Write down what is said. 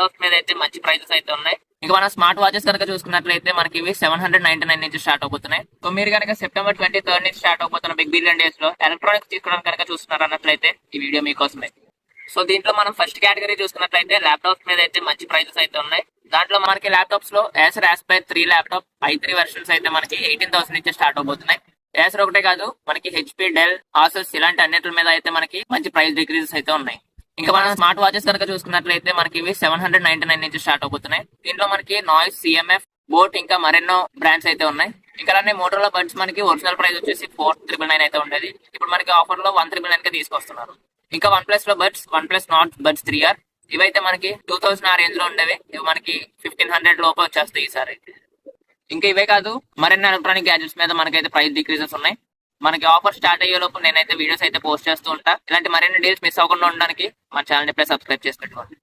Laptops మీద అయితే మంచి ప్రైజెస్ అయితే ఉన్నాయి. ఇంకా మనం స్మార్ట్ వాచెస్ కనుక చూసుకున్నట్లయితే మనకి ఇవి 799 నుంచి స్టార్ట్ అవుతున్నాయి. సో మీరు కనుక సెప్టెంబర్ 23 నుంచి స్టార్ట్ అవుతున్న బిగ్ బిలియన్ డేస్ లో ఎలక్ట్రానిక్స్ తీసుకోవడానికి కనుక చూస్తున్నారు అన్నట్లయితే ఈ వీడియో మీకోసమే. సో దీంట్లో మనం ఫస్ట్ కేటగిరీ చూసుకున్నట్లయితే ల్యాప్టాప్స్ మీద అయితే మంచి ప్రైజెస్ అయితే ఉన్నాయి. దాంట్లో మనకి ల్యాప్టాప్స్ లో Acer Aspire 3 laptop i3 versions అయితే మనకి 18,000 నుంచి స్టార్ట్ అవబోతున్నాయి. ఏసర్ ఒకటే కాదు, మనకి హెచ్పి, డెల్, ఆసస్ ఇలాంటి అన్నిటి మీద అయితే మనకి మంచి ప్రైస్ డిక్రీజెస్ అయితే ఉన్నాయి. ఇంకా మనం స్మార్ట్ వాచెస్ కనుక చూసుకున్నట్లయితే మనకి ఇవి 799 నుంచి స్టార్ట్ అవుతున్నాయి. దీంట్లో మనకి నాయిస్, సిఎంఎఫ్, బోట్ ఇంకా మరెన్నో బ్రాండ్స్ అయితే ఉన్నాయి. ఇంకా అలానే మోటోరోలా బడ్స్ మనకి ఒరిజినల్ ప్రైస్ వచ్చేసి 499 అయితే ఉండేది. ఇప్పుడు మనకి ఆఫర్ లో 199 కి తీసుకొస్తున్నారు. ఇంకా వన్ ప్లస్ లో buds, one plus not buds 3R ఇవైతే మనకి 2000 ఆ రేంజ్ లో ఉండేవి. ఇవి మనకి 1500 లోపు వచ్చేస్తాయి ఈసారి. ఇంకా ఇవే కాదు, మరిన్ని ఎలక్ట్రానిక్ గ్యాజెట్స్ మీద మనకైతే ప్రైస్ డిక్రీజెస్ ఉన్నాయి. మనకి ఆఫర్ స్టార్ట్ అయ్యే లోపు నేనైతే వీడియోస్ అయితే పోస్ట్ చేస్తూ ఉంటా. ఇలాంటి మరిన్ని డీల్స్ మిస్ అవ్వకుండా ఉండడానికి మా ఛానల్ ఇప్పుడే సబ్స్క్రైబ్ చేసి పెట్టుకోండి.